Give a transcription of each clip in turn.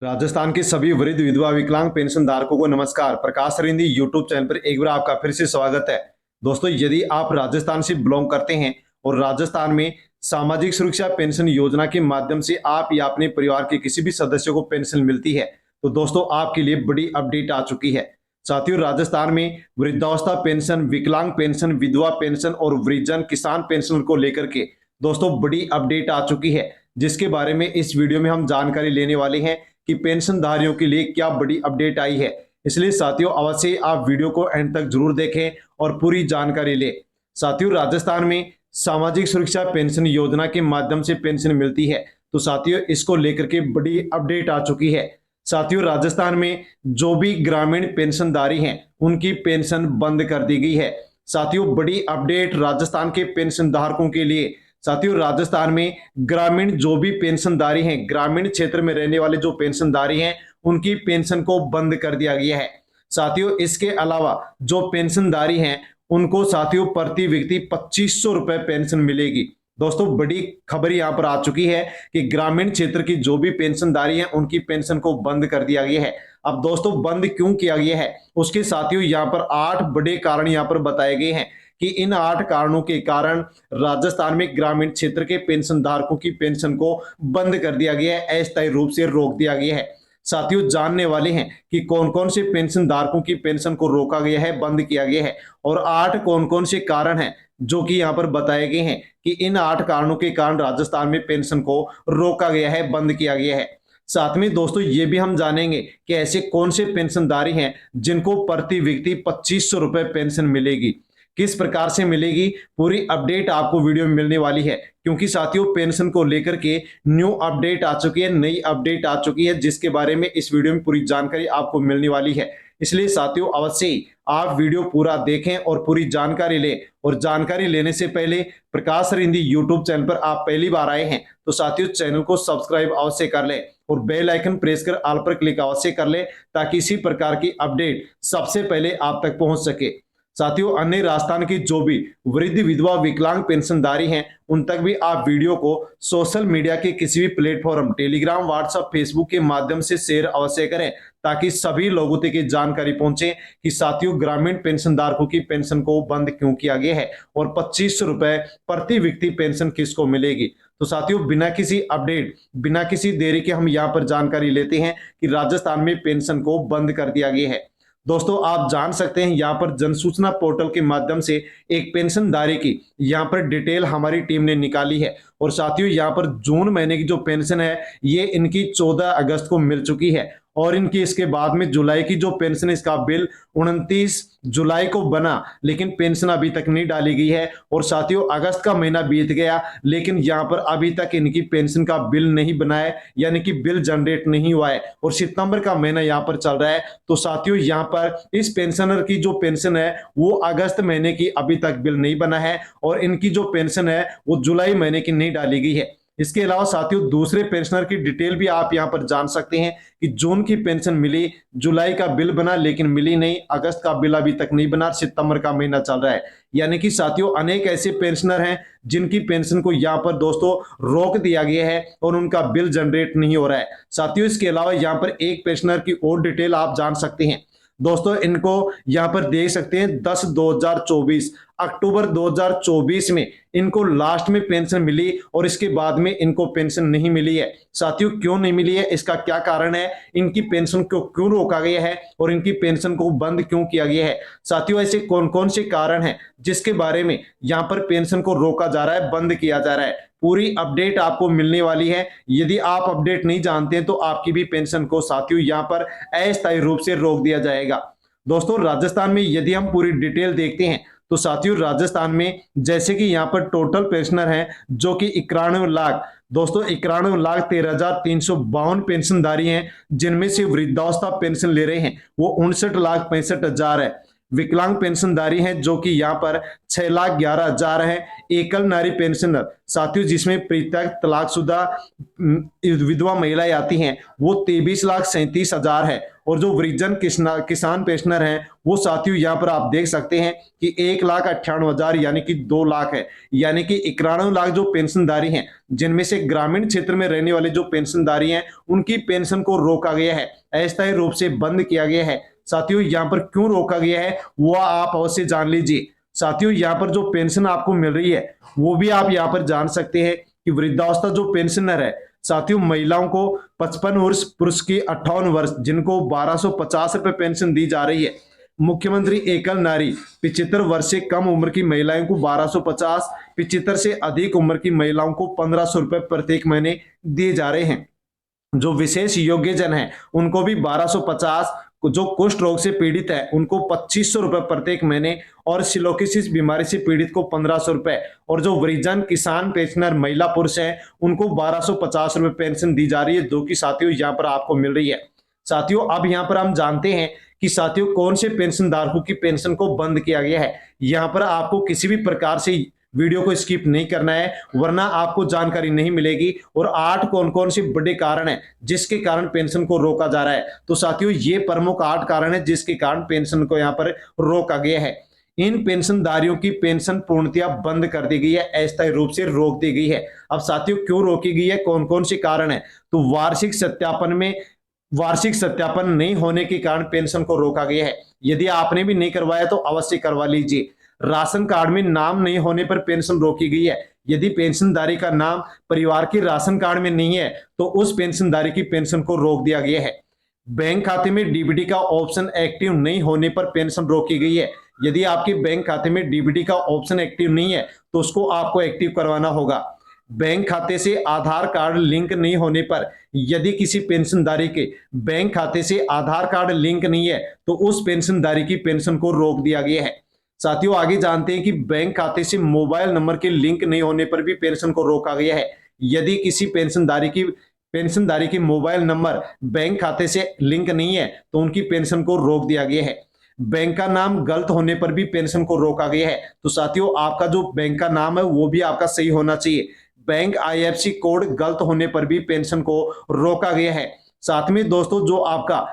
राजस्थान के सभी वृद्ध विधवा विकलांग पेंशन धारकों को नमस्कार। प्रकाश सरिंदी यूट्यूब चैनल पर एक बार आपका फिर से स्वागत है। दोस्तों, यदि आप राजस्थान से बिलोंग करते हैं और राजस्थान में सामाजिक सुरक्षा पेंशन योजना के माध्यम से आप या अपने परिवार के किसी भी सदस्य को पेंशन मिलती है, तो दोस्तों आपके लिए बड़ी अपडेट आ चुकी है। साथियों, राजस्थान में वृद्धावस्था पेंशन, विकलांग पेंशन, विधवा पेंशन और वृद्धजन किसान पेंशन को लेकर के दोस्तों बड़ी अपडेट आ चुकी है, जिसके बारे में इस वीडियो में हम जानकारी लेने वाले हैं कि पेंशनधारियों के लिए क्या बड़ी अपडेट आई है। इसलिए साथियों, अवश्य आप वीडियो को एंड तक जरूर देखें और पूरी जानकारी लें। साथियों, राजस्थान में सामाजिक सुरक्षा पेंशन योजना के माध्यम से पेंशन मिलती है, तो साथियों इसको लेकर के बड़ी अपडेट आ चुकी है। साथियों, राजस्थान में जो भी ग्रामीण पेंशनधारी हैं उनकी पेंशन बंद कर दी गई है। साथियों, बड़ी अपडेट राजस्थान के पेंशन धारकों के लिए। साथियों, राजस्थान में ग्रामीण जो भी पेंशनधारी हैं, ग्रामीण क्षेत्र में रहने वाले जो पेंशनधारी हैं, उनकी पेंशन को बंद कर दिया गया है। साथियों, इसके अलावा जो पेंशनधारी हैं उनको साथियों प्रति व्यक्ति 2500 रुपए पेंशन मिलेगी। दोस्तों, बड़ी खबर यहां पर आ चुकी है कि ग्रामीण क्षेत्र की जो भी पेंशनधारी हैं उनकी पेंशन को बंद कर दिया गया है। अब दोस्तों, बंद क्यों किया गया है, उसके साथियों यहां पर 8 बड़े कारण यहां पर बताए गए हैं कि इन 8 कारणों के कारण राजस्थान में ग्रामीण क्षेत्र के पेंशन धारकों की पेंशन को बंद कर दिया गया है, अस्थायी रूप से रोक दिया गया है। साथियों, जानने वाले हैं कि कौन कौन से पेंशन धारकों की पेंशन को रोका गया है, बंद किया गया है, और 8 कौन कौन से कारण हैं जो कि यहां पर बताए गए हैं कि इन 8 कारणों के कारण राजस्थान में पेंशन को रोका गया है, बंद किया गया है। साथ में दोस्तों ये भी हम जानेंगे कि ऐसे कौन से पेंशनधारी हैं जिनको प्रति व्यक्ति 2500 रुपए पेंशन मिलेगी, किस प्रकार से मिलेगी, पूरी अपडेट आपको वीडियो में मिलने वाली है। क्योंकि साथियों पेंशन को लेकर के न्यू अपडेट आ चुकी है, नई अपडेट आ चुकी है, जिसके बारे में इस वीडियो में पूरी जानकारी आपको मिलने वाली है। इसलिए साथियों अवश्य ही आप वीडियो पूरा देखें और पूरी जानकारी लें। और जानकारी लेने से पहले प्रकाश सरिंदी यूट्यूब चैनल पर आप पहली बार आए हैं तो साथियों चैनल को सब्सक्राइब अवश्य कर लें और बेल आइकन प्रेस कर ऑल पर क्लिक अवश्य कर लें, ताकि इसी प्रकार की अपडेट सबसे पहले आप तक पहुंच सके। साथियों, अन्य राजस्थान की जो भी वृद्ध विधवा विकलांग पेंशनधारी हैं उन तक भी आप वीडियो को सोशल मीडिया के किसी भी प्लेटफॉर्म, टेलीग्राम, व्हाट्सएप, फेसबुक के माध्यम से शेयर अवश्य करें, ताकि सभी लोगों तक की जानकारी पहुंचे कि साथियों ग्रामीण पेंशनधारकों की पेंशन को बंद क्यों किया गया है और 2500 रुपए प्रति व्यक्ति पेंशन किसको मिलेगी। तो साथियों बिना किसी अपडेट, बिना किसी देरी के हम यहाँ पर जानकारी लेते हैं कि राजस्थान में पेंशन को बंद कर दिया गया है। दोस्तों, आप जान सकते हैं यहाँ पर जन सूचना पोर्टल के माध्यम से एक पेंशनधारी की यहाँ पर डिटेल हमारी टीम ने निकाली है। और साथियों यहाँ पर जून महीने की जो पेंशन है ये इनकी 14 अगस्त को मिल चुकी है, और इनकी इसके बाद में जुलाई की जो पेंशन है इसका बिल 29 जुलाई को बना, लेकिन पेंशन अभी तक नहीं डाली गई है। और साथियों अगस्त का महीना बीत गया, लेकिन यहाँ पर अभी तक इनकी पेंशन का बिल नहीं बना है, यानी कि बिल जनरेट नहीं हुआ है, और सितंबर का महीना यहाँ पर चल रहा है। तो साथियों यहाँ पर इस पेंशनर की जो पेंशन है वो अगस्त महीने की अभी तक बिल नहीं बना है, और इनकी जो पेंशन है वो जुलाई महीने की नहीं डाली गई है। इसके अलावा साथियों दूसरे पेंशनर की डिटेल भी आप यहां पर जान सकते हैं कि जून की पेंशन मिली, जुलाई का बिल बना लेकिन मिली नहीं, अगस्त का बिल अभी तक नहीं बना, सितंबर का महीना चल रहा है। यानी कि साथियों अनेक ऐसे पेंशनर हैं जिनकी पेंशन को यहां पर दोस्तों रोक दिया गया है और उनका बिल जनरेट नहीं हो रहा है। साथियों इसके अलावा यहां पर एक पेंशनर की और डिटेल आप जान सकते हैं। दोस्तों इनको यहां पर देख सकते हैं 10/2024 अक्टूबर 2024 में इनको लास्ट में पेंशन मिली, और इसके बाद में इनको पेंशन नहीं मिली है। साथियों क्यों नहीं मिली है, इसका क्या कारण है, इनकी पेंशन को क्यों रोका गया है और इनकी पेंशन को बंद क्यों किया गया है। साथियों ऐसे कौन कौन से कारण हैं जिसके बारे में यहां पर पेंशन को रोका जा रहा है, बंद किया जा रहा है, पूरी अपडेट आपको मिलने वाली है। यदि आप अपडेट नहीं जानते हैं तो आपकी भी पेंशन को साथियों यहां पर अस्थायी रूप से रोक दिया जाएगा। दोस्तों राजस्थान में यदि हम पूरी डिटेल देखते हैं तो साथियों राजस्थान में जैसे कि यहाँ पर टोटल पेंशनर हैं जो कि 91 लाख, दोस्तों 91,13,352 पेंशनधारी हैं, जिनमें से वृद्धावस्था पेंशन ले रहे हैं वो 59,65,000 है। विकलांग पेंशनधारी हैं जो कि यहाँ पर 6,11,000 है। एकल नारी पेंशनर साथियों जिसमें पृथक तलाकशुदा विधवा महिलाएं आती हैं वो 23,37,000 है। और जो वृद्धजन किसान पेंशनर हैं वो साथियों यहाँ पर आप देख सकते हैं कि 1,98,000 यानी कि 2 लाख है। यानी कि 91 लाख जो पेंशनधारी हैं जिनमें से ग्रामीण क्षेत्र में रहने वाले जो पेंशनधारी हैं उनकी पेंशन को रोका गया है, अस्थायी रूप से बंद किया गया है। साथियों यहाँ पर क्यों रोका गया है वो आप अवश्य जान लीजिए। साथियों यहाँ पर जो पेंशन आपको मिल रही है वो भी आप यहाँ पर जान सकते हैं कि वृद्धावस्था जो पेंशनर है साथियों महिलाओं को 55 वर्ष, पुरुष की 58 वर्ष, जिनको 1,250 रुपए पेंशन दी जा रही है। मुख्यमंत्री एकल नारी 75 वर्ष से कम उम्र की महिलाओं को 1,250, 75 से अधिक उम्र की महिलाओं को 1,500 रुपए प्रत्येक महीने दिए जा रहे हैं। जो विशेष योग्य जन है उनको भी 1,250, जो कुष्ठ रोग से पीड़ित है उनको 2,500 रुपए प्रत्येक महीने, और सिलोकिसिस बीमारी से पीड़ित को 1,500 रुपए, और जो वृद्धजन किसान पेंशनर महिला पुरुष हैं उनको 1,250 रुपए पेंशन दी जा रही है, जो कि साथियों यहाँ पर आपको मिल रही है। साथियों अब यहाँ पर हम जानते हैं कि साथियों कौन से पेंशन धारकों की पेंशन को बंद किया गया है। यहाँ पर आपको किसी भी प्रकार से वीडियो को स्किप नहीं करना है वरना आपको जानकारी नहीं मिलेगी। और 8 कौन कौन से बड़े कारण हैं जिसके कारण पेंशन को रोका जा रहा है। तो साथियों ये प्रमुख 8 कारण है जिसके कारण पेंशन को यहाँ पर रोका गया है। इन पेंशनधारियों की पेंशन पूर्णतया बंद कर दी गई है, अस्थायी रूप से रोक दी गई है। अब साथियों क्यों रोकी गई है, कौन कौन से कारण है, तो वार्षिक सत्यापन नहीं होने के कारण पेंशन को रोका गया है। यदि आपने भी नहीं करवाया तो अवश्य करवा लीजिए। राशन कार्ड में नाम नहीं होने पर पेंशन रोकी गई है। यदि पेंशनधारी का नाम परिवार के राशन कार्ड में नहीं है तो उस पेंशनधारी की पेंशन को रोक दिया गया है। बैंक खाते में डीबीटी का ऑप्शन एक्टिव नहीं होने पर पेंशन रोकी गई है। यदि आपके बैंक खाते में डीबीटी का ऑप्शन एक्टिव नहीं है तो उसको आपको एक्टिव करवाना होगा। बैंक खाते से आधार कार्ड लिंक नहीं होने पर, यदि किसी पेंशनधारी के बैंक खाते से आधार कार्ड लिंक नहीं है तो उस पेंशनधारी की पेंशन को रोक दिया गया है। साथियों आगे जानते हैं कि बैंक खाते से मोबाइल नंबर के लिंक नहीं होने पर भी पेंशन को रोका गया है। यदि किसी पेंशनधारी की मोबाइल नंबर बैंक खाते से लिंक नहीं है तो उनकी पेंशन को रोक दिया गया है। बैंक का नाम गलत होने पर भी पेंशन को रोका गया है। तो साथियों आपका जो बैंक का नाम है वो भी आपका सही होना चाहिए। बैंक आईएफएससी कोड गलत होने पर भी पेंशन को रोका गया है। साथ में दोस्तों जो आपका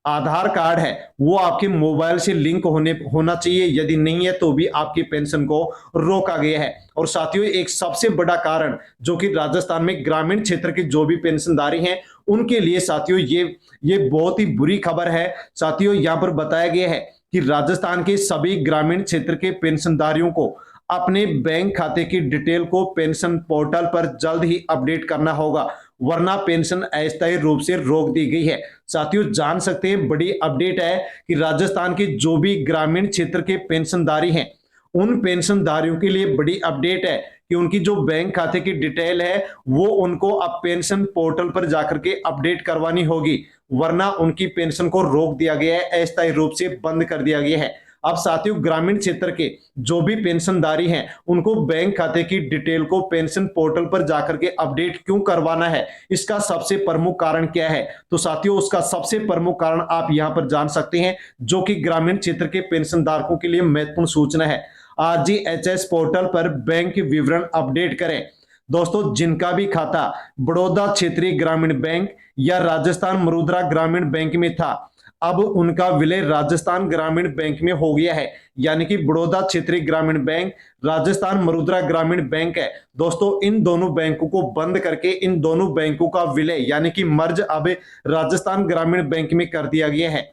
आधार कार्ड है वो आपके मोबाइल से लिंक होना चाहिए, यदि नहीं है तो भी आपकी पेंशन को रोका गया है। और साथियों एक सबसे बड़ा कारण जो कि राजस्थान में ग्रामीण क्षेत्र के जो भी पेंशनधारी हैं उनके लिए साथियों ये बहुत ही बुरी खबर है। साथियों यहाँ पर बताया गया है कि राजस्थान के सभी ग्रामीण क्षेत्र के पेंशनधारियों को अपने बैंक खाते की डिटेल को पेंशन पोर्टल पर जल्द ही अपडेट करना होगा वरना पेंशन अस्थायी रूप से रोक दी गई है। साथियों जान सकते हैं बड़ी अपडेट है कि राजस्थान के जो भी ग्रामीण क्षेत्र के पेंशनधारी हैं उन पेंशनधारियों के लिए बड़ी अपडेट है कि उनकी जो बैंक खाते की डिटेल है वो उनको अब पेंशन पोर्टल पर जाकर के अपडेट करवानी होगी वरना उनकी पेंशन को रोक दिया गया है, अस्थायी रूप से बंद कर दिया गया है। अब साथियों ग्रामीण क्षेत्र के जो भी पेंशनधारी हैं उनको बैंक खाते की डिटेल को पेंशन पोर्टल पर जाकर के अपडेट क्यों करवाना है, इसका सबसे प्रमुख कारण क्या है, तो साथियों उसका सबसे प्रमुख कारण आप यहां पर जान सकते हैं जो कि ग्रामीण क्षेत्र के पेंशनधारकों के लिए महत्वपूर्ण सूचना है। आरजीएचएस पोर्टल पर बैंक विवरण अपडेट करें। दोस्तों जिनका भी खाता बड़ौदा क्षेत्रीय ग्रामीण बैंक या राजस्थान मरुद्रा ग्रामीण बैंक में था अब उनका विलय राजस्थान ग्रामीण बैंक में हो गया है। यानी कि बड़ौदा क्षेत्रीय ग्रामीण बैंक राजस्थान मरुद्रा ग्रामीण बैंक है। दोस्तों इन दोनों बैंकों को बंद करके इन दोनों बैंकों का विलय यानी कि मर्ज अब राजस्थान ग्रामीण बैंक में कर दिया गया है।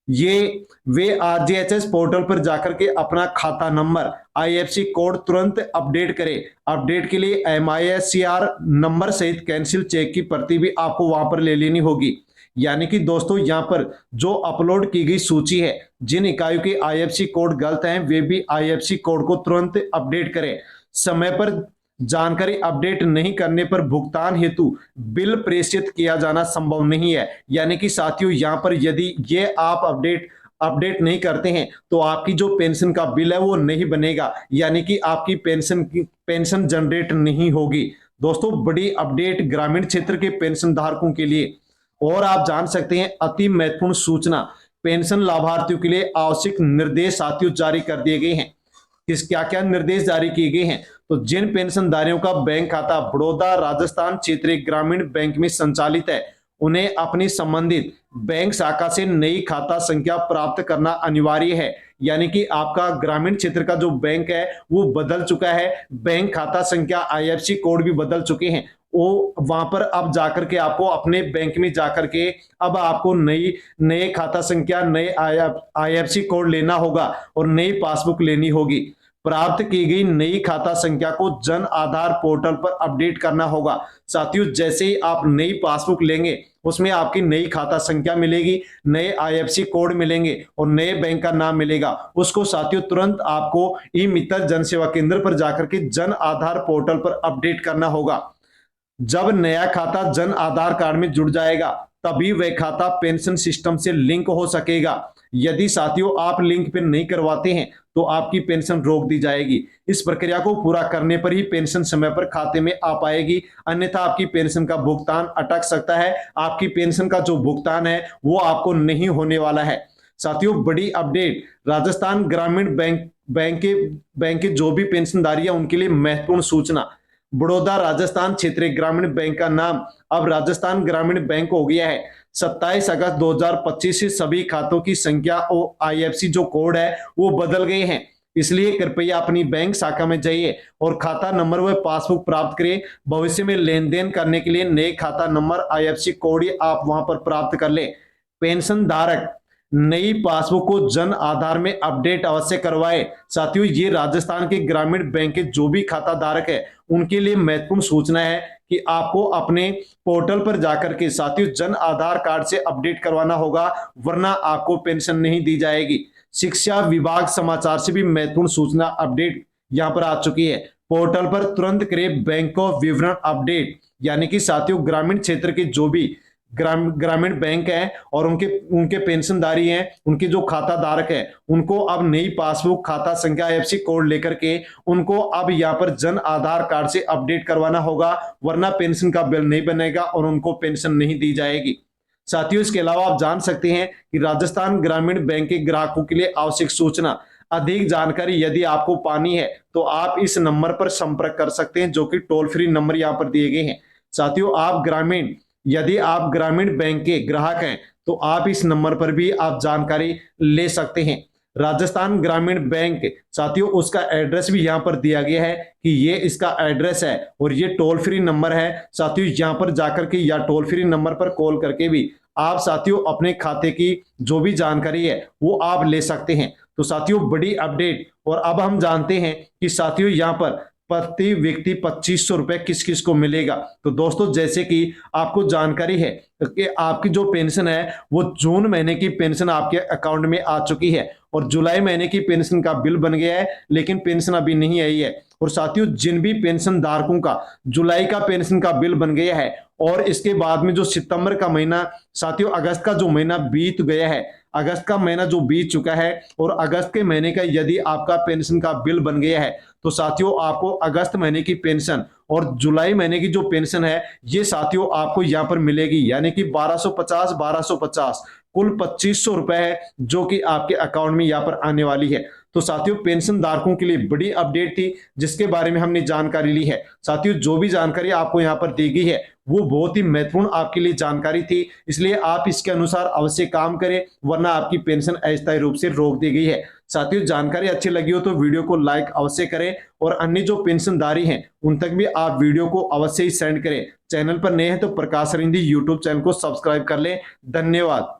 ये वे आरजीएचएस पोर्टल पर जाकर के अपना खाता नंबर आईएफएससी कोड तुरंत अपडेट करें। अपडेट के लिए एमआईएससीआर नंबर सहित कैंसिल चेक की प्रति भी आपको वहां पर ले लेनी होगी। यानी कि दोस्तों यहां पर जो अपलोड की गई सूची है जिन इकाइयों के आईएफएससी कोड गलत हैं वे भी आईएफएससी कोड को तुरंत अपडेट करें। समय पर जानकारी अपडेट नहीं करने पर भुगतान हेतु बिल प्रेषित किया जाना संभव नहीं है। यानी कि साथियों यहां पर यदि ये आप अपडेट नहीं करते हैं तो आपकी जो पेंशन का बिल है वो नहीं बनेगा, यानी कि आपकी पेंशन जनरेट नहीं होगी। दोस्तों बड़ी अपडेट ग्रामीण क्षेत्र के पेंशन धारकों के लिए। और आप जान सकते हैं अति महत्वपूर्ण सूचना, पेंशन लाभार्थियों के लिए आवश्यक निर्देश साथियों जारी कर दिए गए हैं। किस क्या क्या निर्देश जारी किए गए हैं? तो जिन पेंशनधारियों का बैंक खाता बड़ौदा राजस्थान क्षेत्रीय ग्रामीण बैंक में संचालित है, उन्हें अपनी संबंधित बैंक शाखा से नई खाता संख्या प्राप्त करना अनिवार्य है। यानी कि आपका ग्रामीण क्षेत्र का जो बैंक है वो बदल चुका है, बैंक खाता संख्या आईएफएससी कोड भी बदल चुके हैं। वो वहां पर अब जाकर के आपको अपने बैंक में जाकर के अब आपको नए खाता संख्या, नए आईएफएससी कोड लेना होगा और नई पासबुक लेनी होगी। प्राप्त की गई नई खाता संख्या को जन आधार पोर्टल पर अपडेट करना होगा। साथियों, जैसे ही आप नई पासबुक लेंगे उसमें आपकी नई खाता संख्या मिलेगी, नए आईएफएससी कोड मिलेंगे और नए बैंक का नाम मिलेगा। उसको साथियों तुरंत आपको ई मित्र जन सेवा केंद्र पर जाकर के जन आधार पोर्टल पर अपडेट करना होगा। जब नया खाता जन आधार कार्ड में जुड़ जाएगा तभी वह खाता पेंशन सिस्टम से लिंक हो सकेगा। यदि साथियों आप लिंक पे नहीं करवाते हैं तो आपकी पेंशन रोक दी जाएगी। इस प्रक्रिया को पूरा करने पर ही पेंशन समय पर खाते में आ पाएगी, अन्यथा आपकी पेंशन का भुगतान अटक सकता है। आपकी पेंशन का जो भुगतान है वो आपको नहीं होने वाला है। साथियों, बड़ी अपडेट, राजस्थान ग्रामीण बैंक के जो भी पेंशनधारी है उनके लिए महत्वपूर्ण सूचना। बड़ौदा राजस्थान क्षेत्रीय ग्रामीण बैंक का नाम अब राजस्थान ग्रामीण बैंक हो गया है। 27 अगस्त 2025 से सभी खातों की संख्या और आईएफएससी जो कोड है वो बदल गए हैं। इसलिए कृपया अपनी बैंक शाखा में जाइए और खाता नंबर व पासबुक प्राप्त करें। भविष्य में लेन देन करने के लिए नए खाता नंबर, आईएफएससी कोड आप वहां पर प्राप्त कर लें। पेंशन धारक नई पासबुक को जन आधार में अपडेट अवश्य करवाए। साथियों, ये राजस्थान के ग्रामीण बैंक के जो भी खाता धारक है उनके लिए महत्वपूर्ण सूचना है कि आपको अपने पोर्टल पर जाकर के साथियों जन आधार कार्ड से अपडेट करवाना होगा, वरना आपको पेंशन नहीं दी जाएगी। शिक्षा विभाग समाचार से भी महत्वपूर्ण सूचना अपडेट यहां पर आ चुकी है। पोर्टल पर तुरंत करें बैंक ऑफ विवरण अपडेट। यानी कि साथियों ग्रामीण क्षेत्र के जो भी ग्रामीण बैंक है और उनके पेंशनधारी हैं, उनके जो खाता धारक है, उनको अब नई पासबुक, खाता संख्या, आईएफएससी कोड लेकर के उनको अब यहाँ पर जन आधार कार्ड से अपडेट करवाना होगा, वरना पेंशन का बिल नहीं बनेगा और उनको पेंशन नहीं दी जाएगी। साथियों, इसके अलावा आप जान सकते हैं कि राजस्थान ग्रामीण बैंक के ग्राहकों के लिए आवश्यक सूचना। अधिक जानकारी यदि आपको पानी है तो आप इस नंबर पर संपर्क कर सकते हैं, जो कि टोल फ्री नंबर यहाँ पर दिए गए हैं। साथियों, यदि आप ग्रामीण बैंक के ग्राहक हैं तो आप इस नंबर पर भी आप जानकारी ले सकते हैं। राजस्थान ग्रामीण बैंक, साथियों उसका एड्रेस भी यहाँ पर दिया गया है कि ये इसका एड्रेस है और ये टोल फ्री नंबर है। साथियों, यहाँ पर जाकर के या टोल फ्री नंबर पर कॉल करके भी आप साथियों अपने खाते की जो भी जानकारी है वो आप ले सकते हैं। तो साथियों, बड़ी अपडेट। और अब हम जानते हैं कि साथियों यहाँ पर प्रति व्यक्ति 2500 रुपए किस किस को मिलेगा। तो दोस्तों, जैसे कि आपको जानकारी है कि आपकी जो पेंशन है वो जून महीने की पेंशन आपके अकाउंट में आ चुकी है और जुलाई महीने की पेंशन का बिल बन गया है, लेकिन पेंशन अभी नहीं आई है। और साथियों, जिन भी पेंशन धारकों का जुलाई का पेंशन का बिल बन गया है और इसके बाद में जो सितंबर का महीना, साथियों अगस्त का जो महीना बीत गया है, अगस्त का महीना जो बीत चुका है और अगस्त के महीने का यदि आपका पेंशन का बिल बन गया है तो साथियों आपको अगस्त महीने की पेंशन और जुलाई महीने की जो पेंशन है ये साथियों आपको यहाँ पर मिलेगी। यानी कि 1250 कुल 2500 रुपए है जो कि आपके अकाउंट में यहाँ पर आने वाली है। तो साथियों, पेंशन धारकों के लिए बड़ी अपडेट थी जिसके बारे में हमने जानकारी ली है। साथियों, जो भी जानकारी आपको यहाँ पर दी गई है वो बहुत ही महत्वपूर्ण आपके लिए जानकारी थी, इसलिए आप इसके अनुसार अवश्य काम करें, वरना आपकी पेंशन अस्थायी रूप से रोक दी गई है। साथियों, जानकारी अच्छी लगी हो तो वीडियो को लाइक अवश्य करें और अन्य जो पेंशनधारी हैं उन तक भी आप वीडियो को अवश्य ही सेंड करें। चैनल पर नए हैं तो प्रकाश रिंधी यूट्यूब चैनल को सब्सक्राइब कर लें। धन्यवाद।